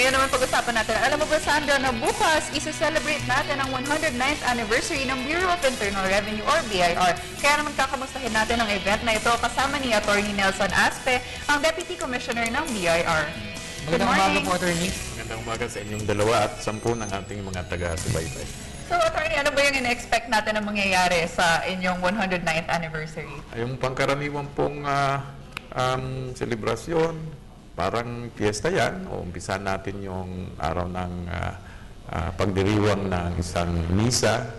ngayon naman pag-usapan natin. Alam mo ba, Sandra, na bukas isa-celebrate natin ang 109th anniversary ng Bureau of Internal Revenue or BIR. Kaya naman kakamustahin natin ang event na ito kasama ni Attorney Nelson Aspe, ang Deputy Commissioner ng BIR. Magandang umaga po, Attorney. Magandang umaga sa inyong dalawa at 10 ng ating mga taga-subaybay. So, Attorney, ano ba yung ina-expect natin na mangyayari sa inyong 109th anniversary? Yung pangkaraniwan pong selebrasyon, parang fiesta yan. Umpisa natin yung araw ng pagdiriwang ng isang misa.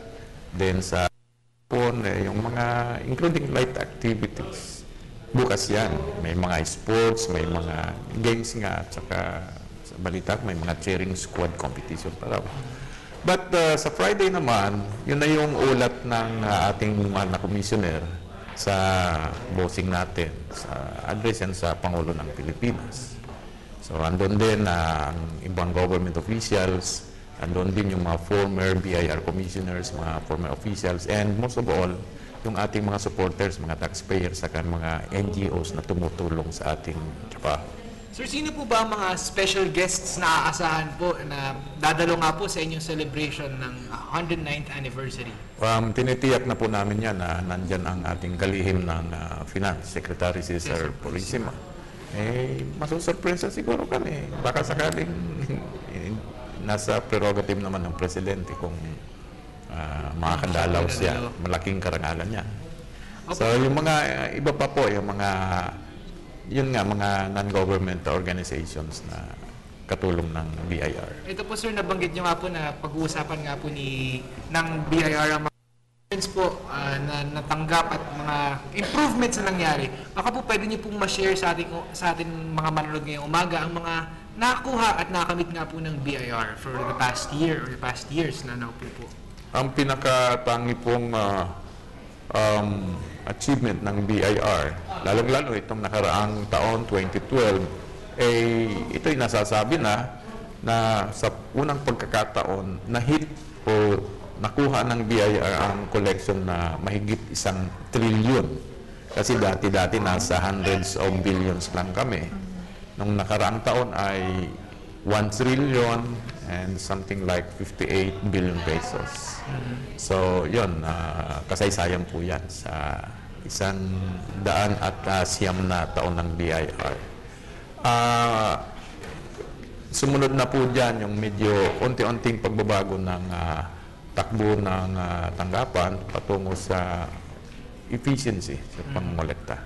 Then sa hapon, yung mga including light activities. Bukas yan. May mga sports, may mga games nga, at saka sa balita, may mga cheering squad competition pa raw. But sa Friday naman, yun na yung ulat ng ating mga na-commissioner sa bossing natin, sa address yan sa Pangulo ng Pilipinas. So, andun din ang ibang government officials, andun din yung mga former BIR commissioners, mga former officials, and most of all, yung ating mga supporters, mga taxpayers, saka mga NGOs na tumutulong sa ating trabaho. Sir, sino po ba ang mga special guests na aasahan po na dadalo nga po sa inyong celebration ng 109th anniversary? Tinitiyak na po namin yan na nandyan ang ating kalihim ng Finance, Secretary Cesar Purisima. Masusurpresa siguro kami. Baka sakaling nasa prerogative naman ng Presidente kung makakadalaw siya. Malaking karangalan niya. So, yung mga iba pa po, yung mga yun nga, mga non-government organizations na katulong ng BIR. Ito po, sir, nabanggit nyo nga po na pag-uusapan nga po ng BIR ang mga po na natanggap at mga improvements na nangyari. Baka po pwede nyo pong ma-share sa ating mga manonood ngayong umaga ang mga nakuha at nakamit nga po ng BIR for the past year or the past years na naupo po. Ang pinakatangi pong achievement ng BIR, lalong-lalo itong nakaraang taon, 2012, ito'y nasasabi na sa unang pagkakataon, na-hit o nakuha ng BIR ang collection na mahigit 1 trillion. Kasi dati-dati nasa hundreds of billions lang kami. Nung nakaraang taon ay 1 trillion and something like 58 billion pesos. So, yun, kasaysayan po yan sa 100 at siyam na taon ng BIR. Sumunod na po dyan yung medyo unti-unting pagbabago ng takbo ng tanggapan patungo sa efficiency sa pangmolekta.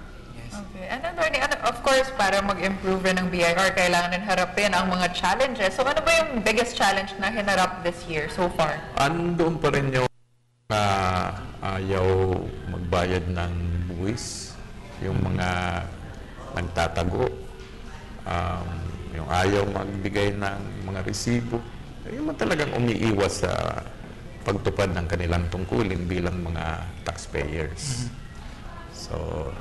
Okay. And Attorney, of course, para mag-improve rin ng BIR, kailangan din harapin ang mga challenges. So, ano ba yung biggest challenge na hinarap this year so far? Andun pa rin yung ayaw magbayad ng buwis, yung mga nagtatago, yung ayaw magbigay ng mga resibo, yung talagang umiiwas sa pagtupad ng kanilang tungkulin bilang mga taxpayers. So,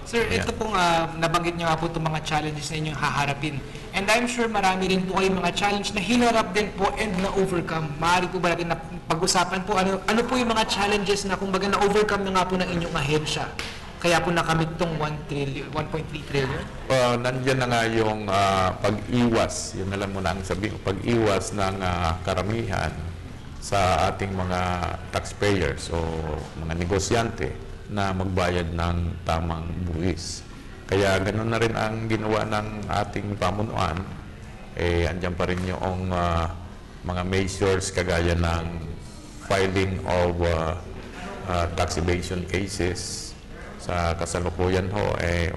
sir, yan. ito pong nabanggit nyo nga po itong mga challenges na inyong haharapin. And I'm sure marami rin po kayong mga challenge na hinarap din po and na-overcome. Maaari po ba natin na pag-usapan po, ano po yung mga challenges na kumbaga na-overcome na nga po ng inyong ahensya? Kaya po nakamit itong 1.3 trillion? Nandiyan na nga yung pag-iwas, yun alam mo na ang sabihin, pag-iwas ng karamihan sa ating mga taxpayers o mga negosyante na magbayad ng tamang buwis. Kaya ganoon na rin ang ginawa ng ating pamunuan. Andyan pa rin yung mga measures kagaya ng filing of tax evasion cases. Sa kasalukuyan ho,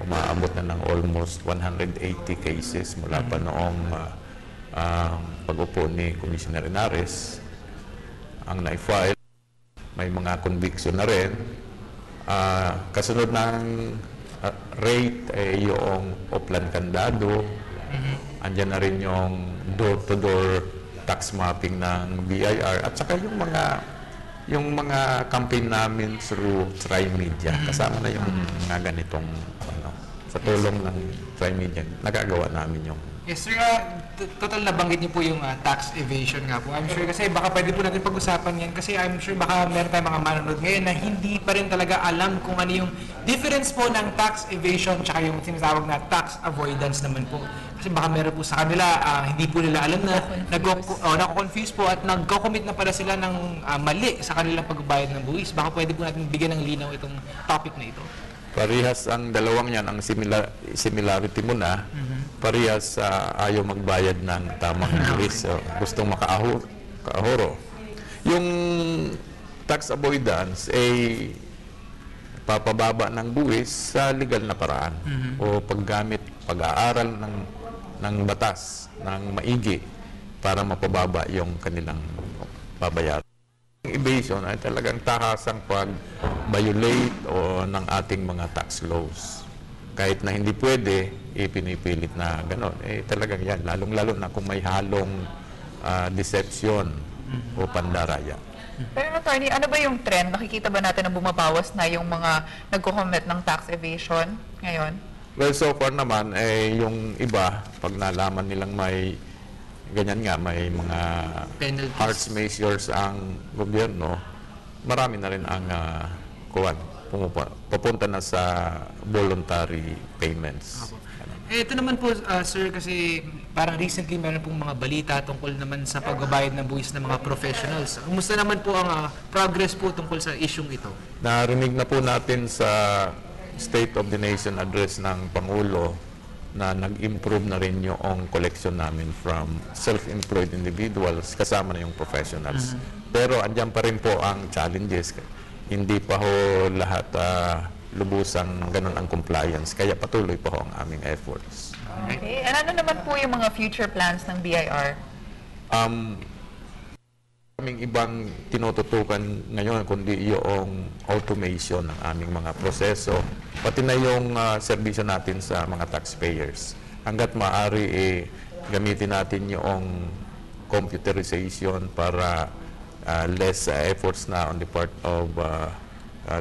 umaabot na ng almost 180 cases mula pa noong pag-upo ni Commissioner Henares ang na-file. May mga conviction na rin. Kasunod ng rate yung Oplan Candado. Andyan na rin yung door-to-door tax mapping ng BIR at saka yung mga campaign namin through Trimedia. Kasama na yung mga ganitong sa tulong ng Trimedia, nagagawa namin yung Yes, sir. Total nabanggit niyo po yung tax evasion nga po. I'm sure kasi baka pwede po natin pag-usapan yan kasi I'm sure baka meron tayong mga manonood ngayon na hindi pa rin talaga alam kung ano yung difference po ng tax evasion tsaka yung sinasawag na tax avoidance naman po. Kasi baka meron po sa kanila, hindi po nila alam na nako-confuse po at nagko-commit na pala sila ng mali sa kanilang pagbabayad ng buwis. Baka pwede po natin bigyan ng linaw itong topic na ito. Parehas ang dalawang yan, ang similarity mo na, parehas ayaw magbayad ng tamang buwis. So, gustong makaahuro. Yung tax avoidance ay papababa ng buwis sa legal na paraan o paggamit, pag-aaral ng batas, ng maigi para mapababa yung kanilang babayaran. Evasion ay talagang tahasang pag-violate o ng ating mga tax laws. Kahit na hindi pwede, pinipilit na gano'n. Talagang yan, lalong-lalo na kung may halong deception o pandaraya. Pero attorney, ano ba yung trend? Nakikita ba natin na bumabawas na yung mga nagko-commit ng tax evasion ngayon? Well, so far naman, yung iba, pag nalaman nilang may ganyan nga, may mga Penalties. harsh measures ang gobyerno, marami na rin ang papunta na sa voluntary payments. Ito naman po, sir, kasi parang recently meron pong mga balita tungkol naman sa pagbabayad ng buwis ng mga professionals. Kumusta naman po ang progress po tungkol sa isyung ito? Narinig na po natin sa State of the Nation address ng Pangulo na nag-improve na rin yung collection namin from self-employed individuals, kasama na yung professionals. Pero andyan pa rin po ang challenges. Hindi pa ho lahat lubusang ganun ang compliance, kaya patuloy pa ho ang aming efforts. Okay. And ano naman po yung mga future plans ng BIR? Aming ibang tinututukan ngayon kundi yung automation ng aming mga proseso, pati na yung serbisyo natin sa mga taxpayers. Hanggat maaari, gamitin natin yung computerization para less efforts na on the part of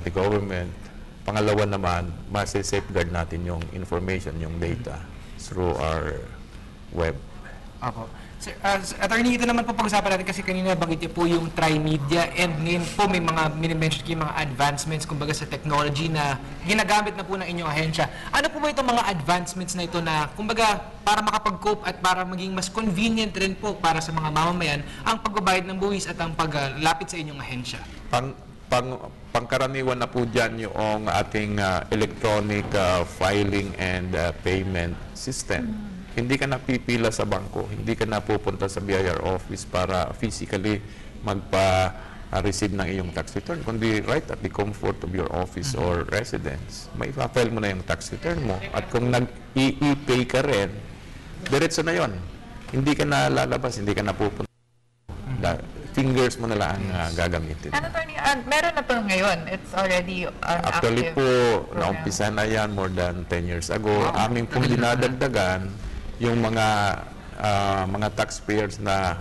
the government. Pangalawa naman, mas-safeguard natin yung information, yung data through our web. Ako. Sir, attorney, ito naman po pag-usapan natin kasi kanina banggit niyo po yung tri-media and ngayon po may mga minimension yung mga advancements kumbaga sa technology na ginagamit na po ng inyong ahensya. Ano po ba itong mga advancements na ito na kumbaga para makapag-cope at para maging mas convenient rin po para sa mga mamamayan ang pagbabayad ng buwis at ang paglapit sa inyong ahensya? Pangkaraniwan na po dyan yung ating electronic filing and payment system. Hindi ka napipila sa bangko, hindi ka na pupunta sa BIR office para physically magpa-receive ng iyong tax return, kundi right at the comfort of your office or residence. May file mo na yung tax return mo. At kung nag-e-pay ka rin, diretso na yon. Hindi ka na lalabas, hindi ka na pupunta. Fingers mo na lang ang gagamitin. Ano attorney, meron na to ngayon. It's already an Actually active po, program. naumpisa na yan more than 10 years ago. Aming pong dinadagdagan yung mga taxpayers na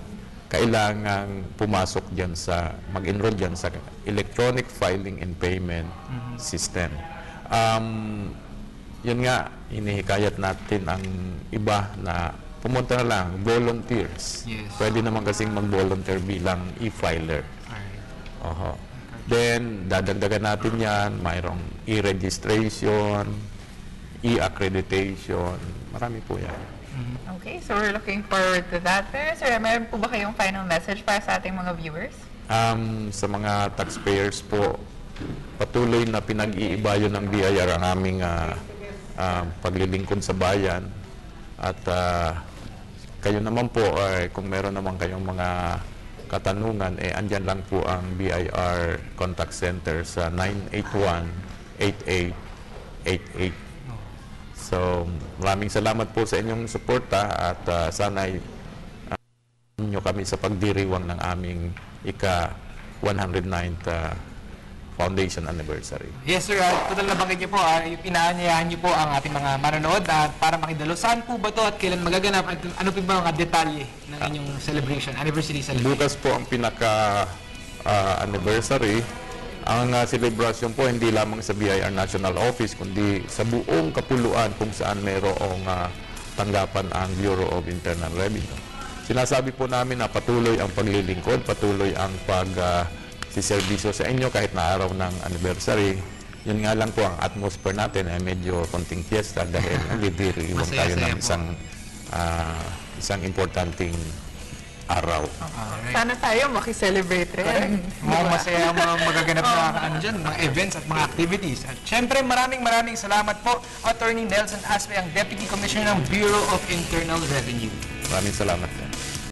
kailangang pumasok dyan sa, mag-enroll dyan sa electronic filing and payment system. Yun nga, inihikayat natin ang iba na pumunta na lang, volunteers. Yes. Pwede naman kasing mag-volunteer bilang e-filer. Oho. Then, dadagdagan natin yan, mayroong e-registration, e-accreditation, marami po yan. Okay, so we're looking forward to that. Pero sir, meron po ba kayong final message para sa ating mga viewers? Sa mga taxpayers po, patuloy na pinag-iibayo ng BIR ang aming paglilingkod sa bayan. At kayo naman po, kung meron naman kayong mga katanungan, andyan lang po ang BIR Contact Center sa 981-8888. So, maraming salamat po sa inyong suporta at sana'y nyo kami sa pagdiriwang ng aming ika-109th Foundation Anniversary. Yes, sir. Total na banggit niyo po, inaanyayahan niyo po ang ating mga manonood para makidalo. Saan po ba ito at kailan magaganap? At ano po ba mga detalye ng inyong celebration, anniversary celebration? Bukas po ang pinaka-anniversary. Ang celebration po hindi lamang sa BIR National Office, kundi sa buong kapuluan kung saan mayroong tanggapan ang Bureau of Internal Revenue. Sinasabi po namin na patuloy ang paglilingkod, patuloy ang pag-siservisyo sa inyo kahit na araw ng anniversary. Yun nga lang po ang atmosphere natin ay medyo konting fiesta dahil nagdidiriwang tayo ng isang importanteng araw. Sana tayo makiselebrate rin. Mga masaya ang mga magaganap na mga events at mga activities. At syempre, maraming salamat po, Attorney Nelson Aspe, ang Deputy Commissioner ng Bureau of Internal Revenue. Maraming salamat.